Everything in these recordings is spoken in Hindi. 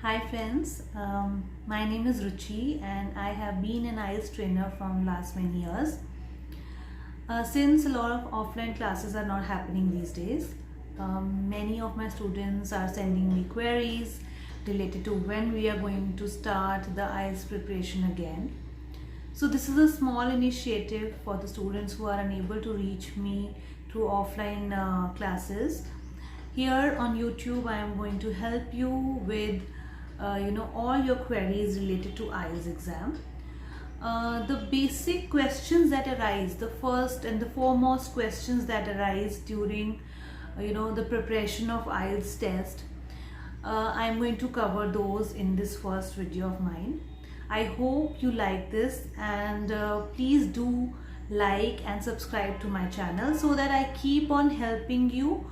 Hi friends, my name is Ruchi and I have been an IELTS trainer from last many years. Since a lot of offline classes are not happening these days, many of my students are sending me queries related to when we are going to start the IELTS preparation again. So this is a small initiative for the students who are unable to reach me through offline classes. Here on YouTube, I am going to help you with all your queries related to IELTS exam. The basic questions that arise, the first and the foremost questions that arise during the preparation of IELTS test, I'm going to cover those in this first video of mine. I hope you like this, and please do like and subscribe to my channel so that I keep on helping you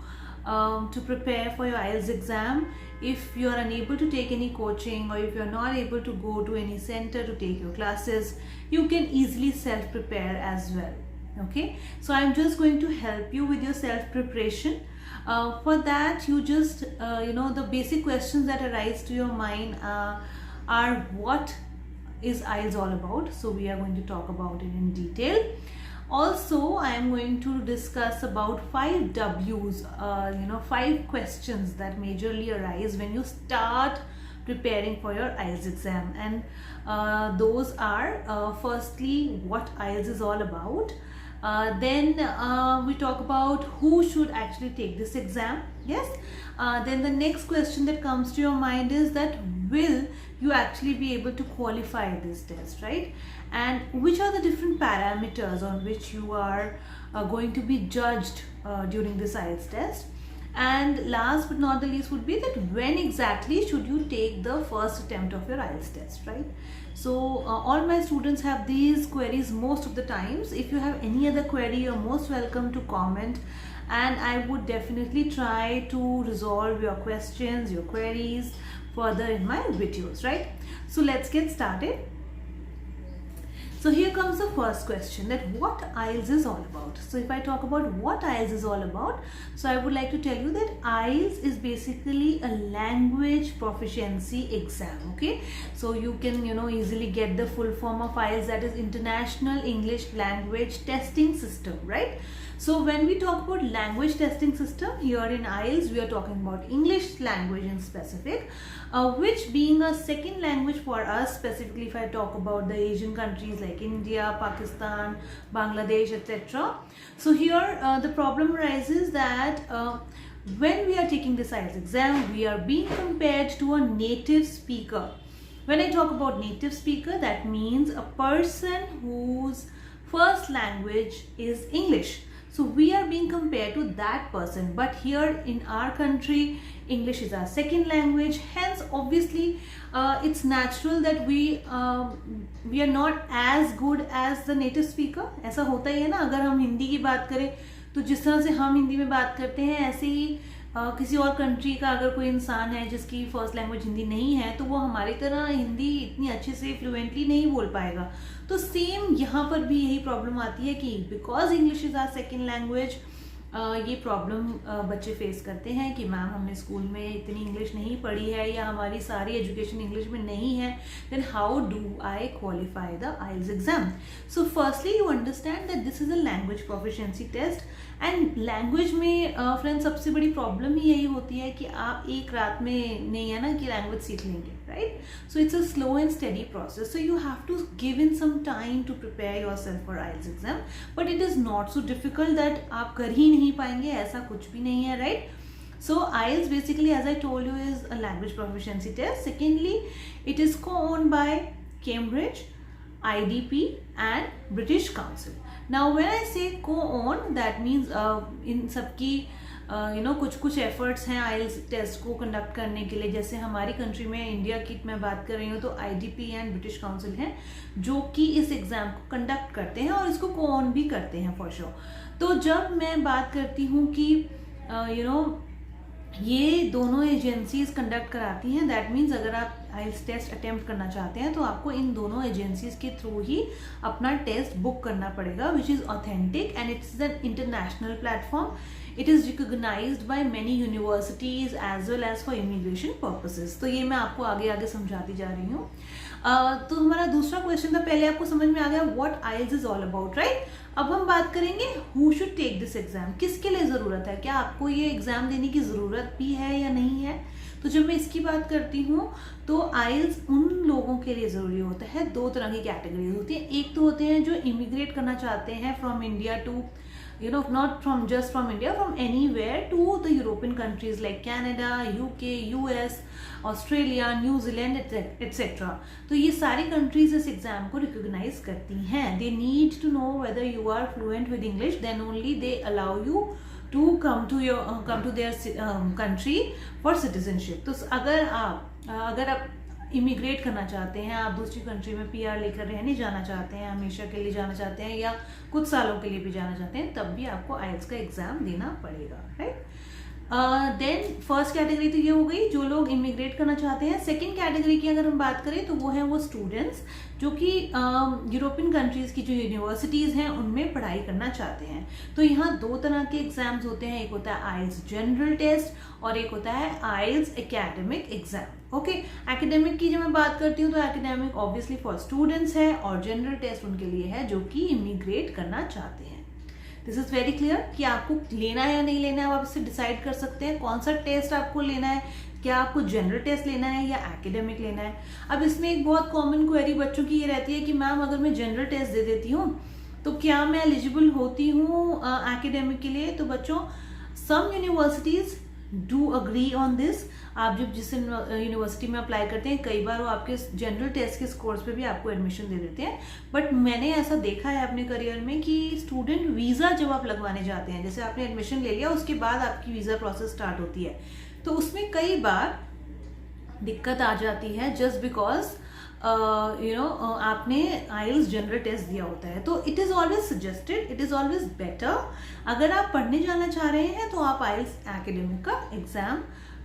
to prepare for your IELTS exam. If you are unable to take any coaching, or if you are not able to go to any center to take your classes, you can easily self-prepare as well. Okay, so I'm just going to help you with your self-preparation. For that, you just the basic questions that arise to your mind are what is IELTS all about. So we are going to talk about it in detail. Also, I am going to discuss about 5 W's, 5 questions that majorly arise when you start preparing for your IELTS exam. And those are firstly, what IELTS is all about. Then we talk about who should actually take this exam. Yes. Then the next question that comes to your mind is that will you actually be able to qualify this test, right? And which are the different parameters on which you are going to be judged during this IELTS test. And last but not the least would be that when exactly should you take the first attempt of your IELTS test, right? So all my students have these queries most of the times. If you have any other query, you're most welcome to comment, and I would definitely try to resolve your questions, your queries further in my videos, right? So let's get started. So here comes the first question, that what IELTS is all about. So if I talk about what IELTS is all about, so I would like to tell you that IELTS is basically a language proficiency exam. Okay, so you can easily get the full form of IELTS, that is International English Language Testing System, right? So when we talk about language testing system here in IELTS, we are talking about English language in specific, which being a second language for us, specifically if I talk about the Asian countries like India, Pakistan, Bangladesh, etc. So here the problem arises that when we are taking this IELTS exam, we are being compared to a native speaker. When I talk about native speaker, that means a person whose first language is English. So we are being compared to that person. But here in our country, English is our second language. Hence, obviously, it's natural that we are not as good as the native speaker. ऐसा होता ही है ना, अगर हम हिंदी की बात करें तो जिस तरह से हम हिंदी में बात करते हैं, ऐसे ही किसी और कंट्री का अगर कोई इंसान है जिसकी फर्स्ट लैंग्वेज हिंदी नहीं है, तो वो हमारी तरह हिंदी इतनी अच्छे से फ्लुएंटली नहीं बोल पाएगा. तो सेम यहाँ पर भी यही प्रॉब्लम आती है कि because English is our second language, ये प्रॉब्लम बच्चे फेस करते हैं कि मैम हमने स्कूल में इतनी इंग्लिश नहीं पढ़ी है, या हमारी सारी एजुकेशन इंग्लिश में नहीं है, then how do I qualify the IELTS exam. So firstly you understand that this is a language proficiency test. And language में फ्रेंड्स सबसे बड़ी प्रॉब्लम ही यही होती है कि आप एक रात में नहीं है ना कि लैंग्वेज सीख लेंगे, right? So it's a slow and study process. So you have to give in some time to prepare yourself for IELTS exam. But it is not so difficult that आप कर ही नहीं पाएंगे, ऐसा कुछ भी नहीं है, right? So IELTS basically, as I told you, is a language proficiency test. Secondly, it is co-owned by Cambridge, IDP and British Council. Now when I say co-owned, that means इन सबकी कुछ एफर्ट्स हैं IELTS टेस्ट को कंडक्ट करने के लिए. जैसे हमारी कंट्री में, इंडिया की मैं बात कर रही हूँ, तो IDP एंड ब्रिटिश काउंसिल हैं जो कि इस एग्ज़ाम को कंडक्ट करते हैं और इसको को-ओन भी करते हैं फॉर श्योर. तो जब मैं बात करती हूँ कि ये दोनों एजेंसीज कंडक्ट कराती हैं। दैट मीन्स अगर आप आइल्स टेस्ट अटेम्प्ट करना चाहते हैं तो आपको इन दोनों एजेंसीज के थ्रू ही अपना टेस्ट बुक करना पड़ेगा, which is authentic and it's an international platform. It is recognised by many universities as well as for immigration purposes. तो ये मैं आपको आगे आगे समझाती जा रही हूँ. तो हमारा दूसरा क्वेश्चन था, पहले आपको समझ में आ गया what IELTS is all about, right. अब हम बात करेंगे who should take this exam, किसके लिए ज़रूरत है, क्या आपको ये एग्जाम देने की ज़रूरत भी है या नहीं है. तो जब मैं इसकी बात करती हूँ तो आइल्स उन लोगों के लिए ज़रूरी होता है. दो तरह की कैटेगरीज होती है. एक तो होते हैं जो इमिग्रेट करना चाहते हैं from India to, not from just from India, from anywhere to the European countries like Canada, UK, US, Australia, New Zealand, etc. तो ये सारी कंट्रीज इस एग्जाम को रिकॉग्नाइज करती हैं. They need to know whether you are fluent with English, then only they allow you to come to their country for citizenship. तो अगर आप इमिग्रेट करना चाहते हैं, आप दूसरी कंट्री में पीआर लेकर रहने जाना चाहते हैं, हमेशा के लिए जाना चाहते हैं या कुछ सालों के लिए भी जाना चाहते हैं, तब भी आपको आइल्स का एग्जाम देना पड़ेगा, राइट. देन फर्स्ट कैटेगरी तो ये हो गई जो लोग इमिग्रेट करना चाहते हैं. सेकंड कैटेगरी की अगर हम बात करें तो वो है वो स्टूडेंट्स जो कि यूरोपियन कंट्रीज की जो यूनिवर्सिटीज़ हैं उनमें पढ़ाई करना चाहते हैं. तो यहाँ दो तरह के एग्जाम्स होते हैं. एक होता है आइल्स जनरल टेस्ट और एक होता है आइल्स एकेडमिक एग्जाम. ओके, एकेडमिक की जब मैं बात करती हूँ तो एकेडमिक ऑब्वियसली फॉर स्टूडेंट्स है और जनरल टेस्ट उनके लिए है जो कि इमिग्रेट करना चाहते हैं. दिस इज वेरी क्लियर कि आपको लेना है या नहीं लेना है. आप इससे डिसाइड कर सकते हैं कौन सा टेस्ट आपको लेना है, क्या आपको जनरल टेस्ट लेना है या एकेडमिक लेना है. अब इसमें एक बहुत कॉमन क्वेरी बच्चों की ये रहती है कि मैम अगर मैं जनरल टेस्ट दे देती हूँ तो क्या मैं एलिजिबल होती हूँ एकेडमिक के लिए. तो बच्चों, some universities do agree on this. आप जब जिस यूनिवर्सिटी में अप्लाई करते हैं कई बार वो आपके जनरल टेस्ट के स्कोर्स पे भी आपको एडमिशन दे देते हैं. बट मैंने ऐसा देखा है अपने करियर में कि स्टूडेंट वीज़ा जब आप लगवाने जाते हैं, जैसे आपने एडमिशन ले लिया उसके बाद आपकी वीज़ा प्रोसेस स्टार्ट होती है, तो उसमें कई बार दिक्कत आ जाती है जस्ट बिकॉज आपने आइल्स जनरल टेस्ट दिया होता है. तो it is always suggested, it is always better, अगर आप पढ़ने जाना चाह रहे हैं तो आप आइल्स एकेडमिक का एग्जाम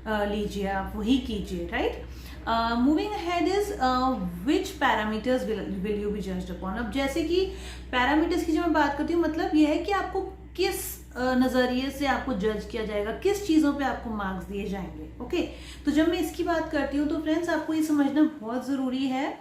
लीजिए, आप वही कीजिए, right. Moving ahead is which parameters will you B judged upon. अब जैसे कि पैरामीटर्स की जब मैं बात करती हूँ मतलब यह है कि आपको किस नज़रिए से आपको जज किया जाएगा, किस चीज़ों पे आपको मार्क्स दिए जाएंगे. ओके, तो जब मैं इसकी बात करती हूँ तो फ्रेंड्स आपको ये समझना बहुत ज़रूरी है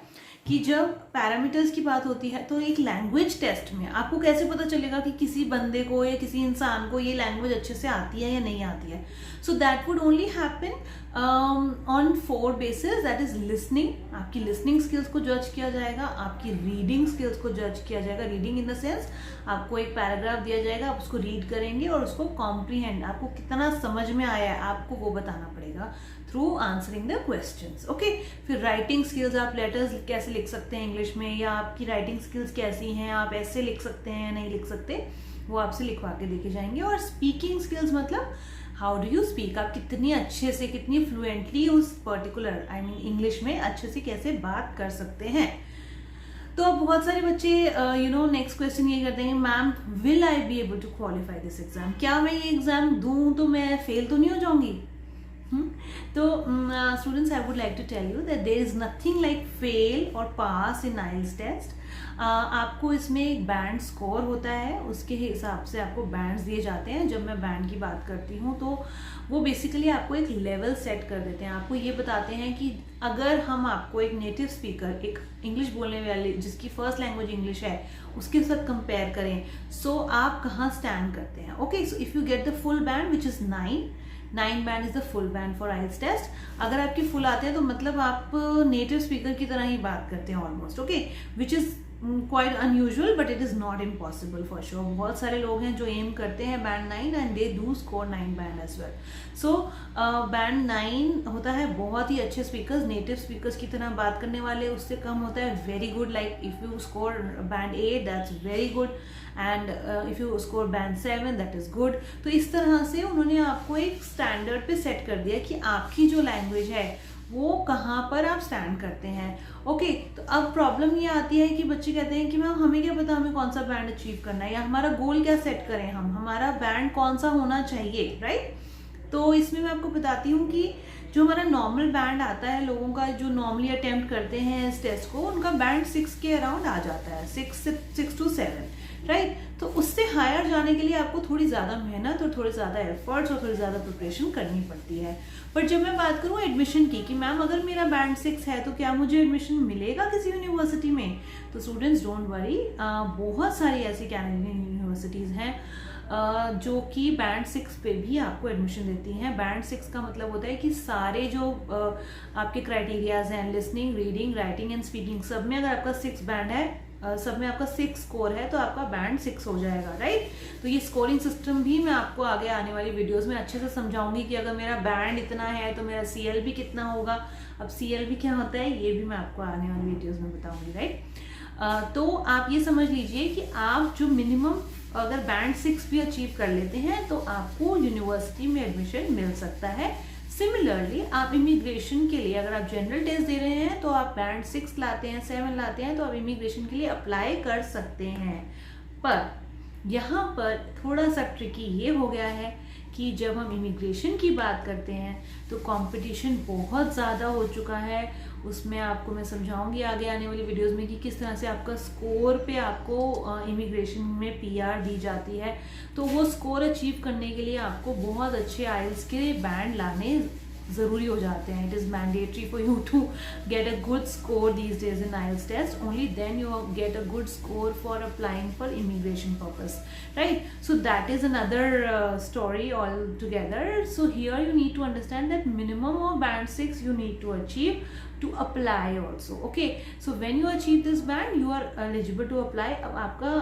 कि जब पैरामीटर्स की बात होती है तो एक लैंग्वेज टेस्ट में आपको कैसे पता चलेगा कि किसी बंदे को या किसी इंसान को ये लैंग्वेज अच्छे से आती है या नहीं आती है. So that would only happen on 4 basis. That is listening, आपकी लिसनिंग स्किल्स को जज किया जाएगा, आपकी रीडिंग स्किल्स को जज किया जाएगा. रीडिंग इन द सेंस आपको एक पैराग्राफ दिया जाएगा, आप उसको रीड करेंगे और उसको कॉम्प्रीहेंड, आपको कितना समझ में आया है आपको वो बताना पड़ेगा through answering the questions. Okay, फिर राइटिंग स्किल्स, आप लेटर्स कैसे लिख सकते हैं इंग्लिश में या आपकी राइटिंग स्किल्स कैसी हैं, आप ऐसे लिख सकते हैं या नहीं लिख सकते, वो आपसे लिखवा के देखे जाएंगे. और स्पीकिंग स्किल्स मतलब हाउ डू यू स्पीक, आप कितनी अच्छे से कितनी फ्लुएंटली उस पर्टिकुलर इंग्लिश में अच्छे से कैसे बात कर सकते हैं. तो अब बहुत सारे बच्चे नेक्स्ट क्वेश्चन ये करते हैं, ma'am will I be able to qualify this exam, क्या मैं ये एग्जाम दूं तो मैं फेल तो नहीं हो जाऊंगी. तो students, I would like to tell you that there is nothing like fail और पास इन आइल्स टेस्ट. आपको इसमें एक बैंड स्कोर होता है, उसके हिसाब से आपको बैंड्स दिए जाते हैं. जब मैं बैंड की बात करती हूँ तो वो बेसिकली आपको एक लेवल सेट कर देते हैं. आपको ये बताते हैं कि अगर हम आपको एक नेटिव स्पीकर, एक इंग्लिश बोलने वाले जिसकी फर्स्ट लैंग्वेज इंग्लिश है, उसके साथ कंपेयर करें, सो आप कहाँ स्टैंड करते हैं. Okay, so if you get the full band which is 9 band is the full band for IELTS test. अगर आपके फुल आते हैं तो मतलब आप नेटिव स्पीकर की तरह ही बात करते हैं almost. Okay, which is quite unusual but it is not impossible for sure. बहुत सारे लोग हैं जो एम करते हैं band 9 and they do score 9 band as well. So band 9 होता है बहुत ही अच्छे स्पीकर्स, नेटिव स्पीकर्स की तरह बात करने वाले. उससे कम होता है very good, like if you score band 8 that's very good and if you score band 7 that is good. तो इस तरह से उन्होंने आपको एक स्टैंडर्ड पे सेट कर दिया कि आपकी जो लैंग्वेज है वो कहाँ पर आप स्टैंड करते हैं. ओके, तो अब प्रॉब्लम ये आती है कि बच्चे कहते हैं कि मैम हमें क्या पता हमें कौन सा बैंड अचीव करना है या हमारा गोल क्या सेट करें, हम हमारा बैंड कौन सा होना चाहिए, राइट. तो इसमें मैं आपको बताती हूँ कि जो हमारा नॉर्मल बैंड आता है लोगों का जो नॉर्मली अटेम्प्ट करते हैं इस टेस्ट को, उनका बैंड 6 के अराउंड आ जाता है, 6 to 7, राइट। तो उससे हायर जाने के लिए आपको थोड़ी ज़्यादा मेहनत और थोड़े ज़्यादा एफर्ट्स और थोड़ी ज़्यादा प्रिपरेशन करनी पड़ती है। पर जब मैं बात करूँ एडमिशन की कि मैम अगर मेरा बैंड 6 है तो क्या मुझे एडमिशन मिलेगा किसी यूनिवर्सिटी में, तो स्टूडेंट्स डोंट वरी, बहुत सारी ऐसी कैनेडियन यूनिवर्सिटीज़ हैं जो कि बैंड 6 पे भी आपको एडमिशन देती हैं। बैंड 6 का मतलब होता है कि सारे जो आपके क्राइटेरियाज हैं, listening, reading, writing and speaking, सब में अगर आपका 6 बैंड है, सब में आपका 6 स्कोर है तो आपका बैंड 6 हो जाएगा, राइट। तो ये स्कोरिंग सिस्टम भी मैं आपको आगे आने वाली वीडियोस में अच्छे से समझाऊंगी कि अगर मेरा बैंड इतना है तो मेरा CLB कितना होगा। अब CLB क्या होता है ये भी मैं आपको आने वाली वीडियोस में बताऊंगी, राइट। तो आप ये समझ लीजिए कि आप जो मिनिमम अगर बैंड 6 भी अचीव कर लेते हैं तो आपको यूनिवर्सिटी में एडमिशन मिल सकता है। सिमिलरली आप इमिग्रेशन के लिए अगर आप जनरल टेस्ट दे रहे हैं तो आप बैंड 6 लाते हैं, 7 लाते हैं तो आप इमिग्रेशन के लिए अप्लाई कर सकते हैं। पर यहाँ पर थोड़ा सा ट्रिकी ये हो गया है कि जब हम इमिग्रेशन की बात करते हैं तो कंपटीशन बहुत ज़्यादा हो चुका है। उसमें आपको मैं समझाऊंगी आगे आने वाली वीडियोस में कि किस तरह से आपका स्कोर पे आपको इमिग्रेशन में PR दी जाती है। तो वो स्कोर अचीव करने के लिए आपको बहुत अच्छे IELTS के बैंड लाने ज़रूरी हो जाते हैं। It is mandatory for you to get a good score these days in IELTS test, only then you get a good score for applying for immigration purpose, right. So that is another story altogether. So here you need to understand that minimum of band 6 you need to achieve to apply also. Okay, so when you achieve this band you are eligible to apply. अब आपका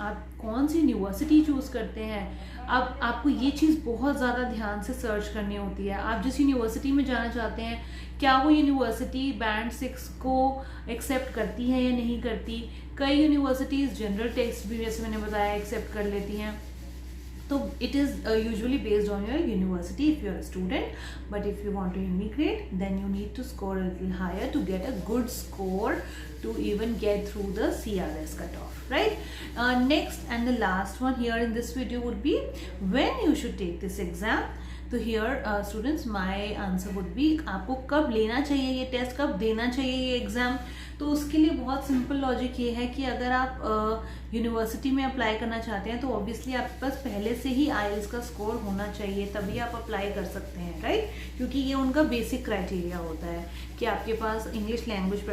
आप कौन सी यूनिवर्सिटी चूज करते हैं, अब आपको ये चीज़ बहुत ज़्यादा ध्यान से सर्च करनी होती है। आप जिस यूनिवर्सिटी में जाना चाहते हैं क्या वो यूनिवर्सिटी बैंड 6 को एक्सेप्ट करती है या नहीं करती। कई यूनिवर्सिटीज़ जनरल टेस्ट भी जैसे मैंने बताया एक्सेप्ट कर लेती हैं। तो it is usually based on your university if you are a student, but if you want to immigrate then you need to score a little higher to get a good score to even get through the CRS cutoff, right. Next and the last one here in this video would be when you should take this exam. तो here students my answer would be आपको कब लेना चाहिए ये टेस्ट, कब देना चाहिए ये एग्ज़ाम। तो उसके लिए बहुत सिंपल लॉजिक ये है कि अगर आप यूनिवर्सिटी में अप्लाई करना चाहते हैं तो ऑब्वियसली आपके पास पहले से ही IELTS का स्कोर होना चाहिए, तभी आप अप्लाई कर सकते हैं, राइट। क्योंकि ये उनका बेसिक क्राइटेरिया होता है कि आपके पास इंग्लिश लैंग्वेज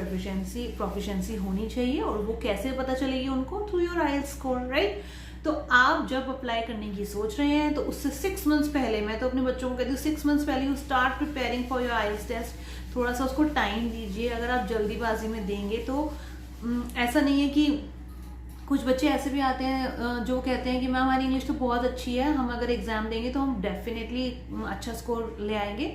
प्रोफिशिएंसी होनी चाहिए। और वो कैसे पता चलेगी उनको, through your IELTS score, right. तो आप जब अप्लाई करने की सोच रहे हैं तो उससे 6 मंथ्स पहले, मैं तो अपने बच्चों को कहती हूँ 6 मंथ्स पहले you start preparing for your IELTS test. थोड़ा सा उसको टाइम दीजिए। अगर आप जल्दीबाजी में देंगे तो ऐसा नहीं है कि कुछ बच्चे ऐसे भी आते हैं जो कहते हैं कि मैम हमारी इंग्लिश तो बहुत अच्छी है, हम अगर एग्जाम देंगे तो हम डेफिनेटली अच्छा स्कोर ले आएंगे।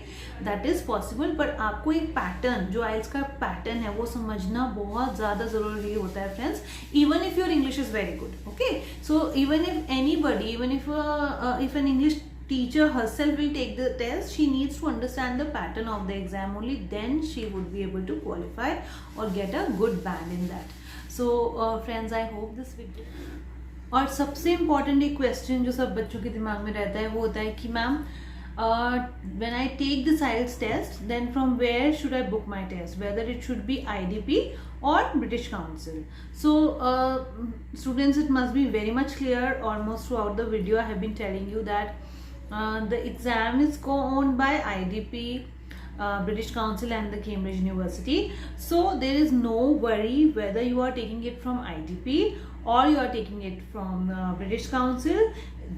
दैट इज़ पॉसिबल, पर आपको एक पैटर्न, जो IELTS का पैटर्न है वो समझना बहुत ज़्यादा ज़रूरी होता है friends. Even if your English is very good, okay. So even if anybody, even if an English teacher herself will take the test, she needs to understand the pattern of the exam, only then she would be able to qualify or get a good band in that. So friends, I hope this video। और सबसे इम्पॉर्टेंट एक क्वेश्चन जो सब बच्चों के दिमाग में रहता है वो होता है कि ma'am when I take this IELTS test then from where should I book my test, whether it should be IDP or British Council. So students, it must be very much clear, almost throughout the video I have been telling you that the exam is co-owned by IDP, British Council and the Cambridge University. So there is no worry whether you are taking it from IDP or you are taking it from British Council.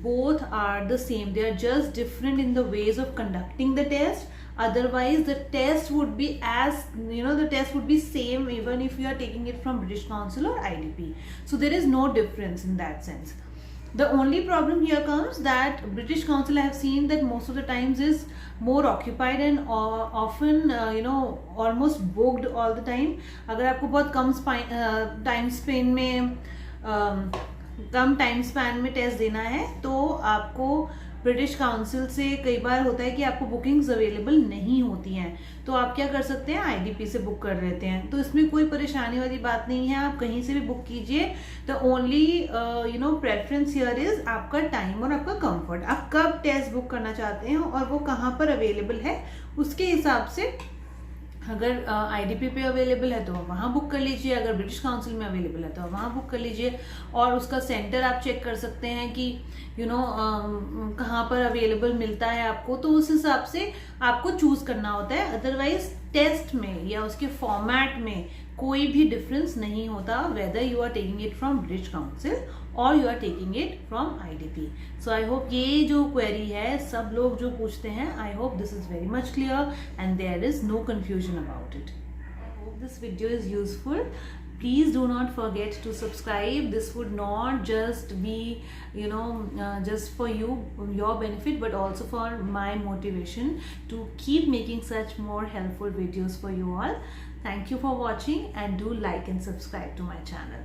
Both are the same. They are just different in the ways of conducting the test. Otherwise the test would be the test would be same even if you are taking it from British Council or IDP. So there is no difference in that sense. The only problem here comes that British Council, I have seen that most of the times is more occupied and often almost booked all the time. अगर आपको बहुत कम टाइम स्पैन में टेस्ट देना है तो आपको ब्रिटिश काउंसिल से कई बार होता है कि आपको बुकिंग्स अवेलेबल नहीं होती हैं, तो आप क्या कर सकते हैं, आईडीपी से बुक कर लेते हैं। तो इसमें कोई परेशानी वाली बात नहीं है, आप कहीं से भी बुक कीजिए। The only preference here is आपका टाइम और आपका कंफर्ट, आप कब टेस्ट बुक करना चाहते हैं और वो कहाँ पर अवेलेबल है, उसके हिसाब से अगर आईडीपी पे अवेलेबल है तो वहाँ बुक कर लीजिए, अगर ब्रिटिश काउंसिल में अवेलेबल है तो वहाँ बुक कर लीजिए। और उसका सेंटर आप चेक कर सकते हैं कि कहाँ पर अवेलेबल मिलता है आपको, तो उस हिसाब से आपको चूज करना होता है। अदरवाइज टेस्ट में या उसके फॉर्मेट में कोई भी डिफरेंस नहीं होता, whether you are taking it from British Council और you are taking it from IDP. So I hope ये जो क्वेरी है सब लोग जो पूछते हैं, I hope this is very much clear and there is no confusion about it. I hope this video is useful. Please do not forget to subscribe. This would not just be just for your benefit, but also for my motivation to keep making such more helpful videos for you all. Thank you for watching and do like and subscribe to my channel.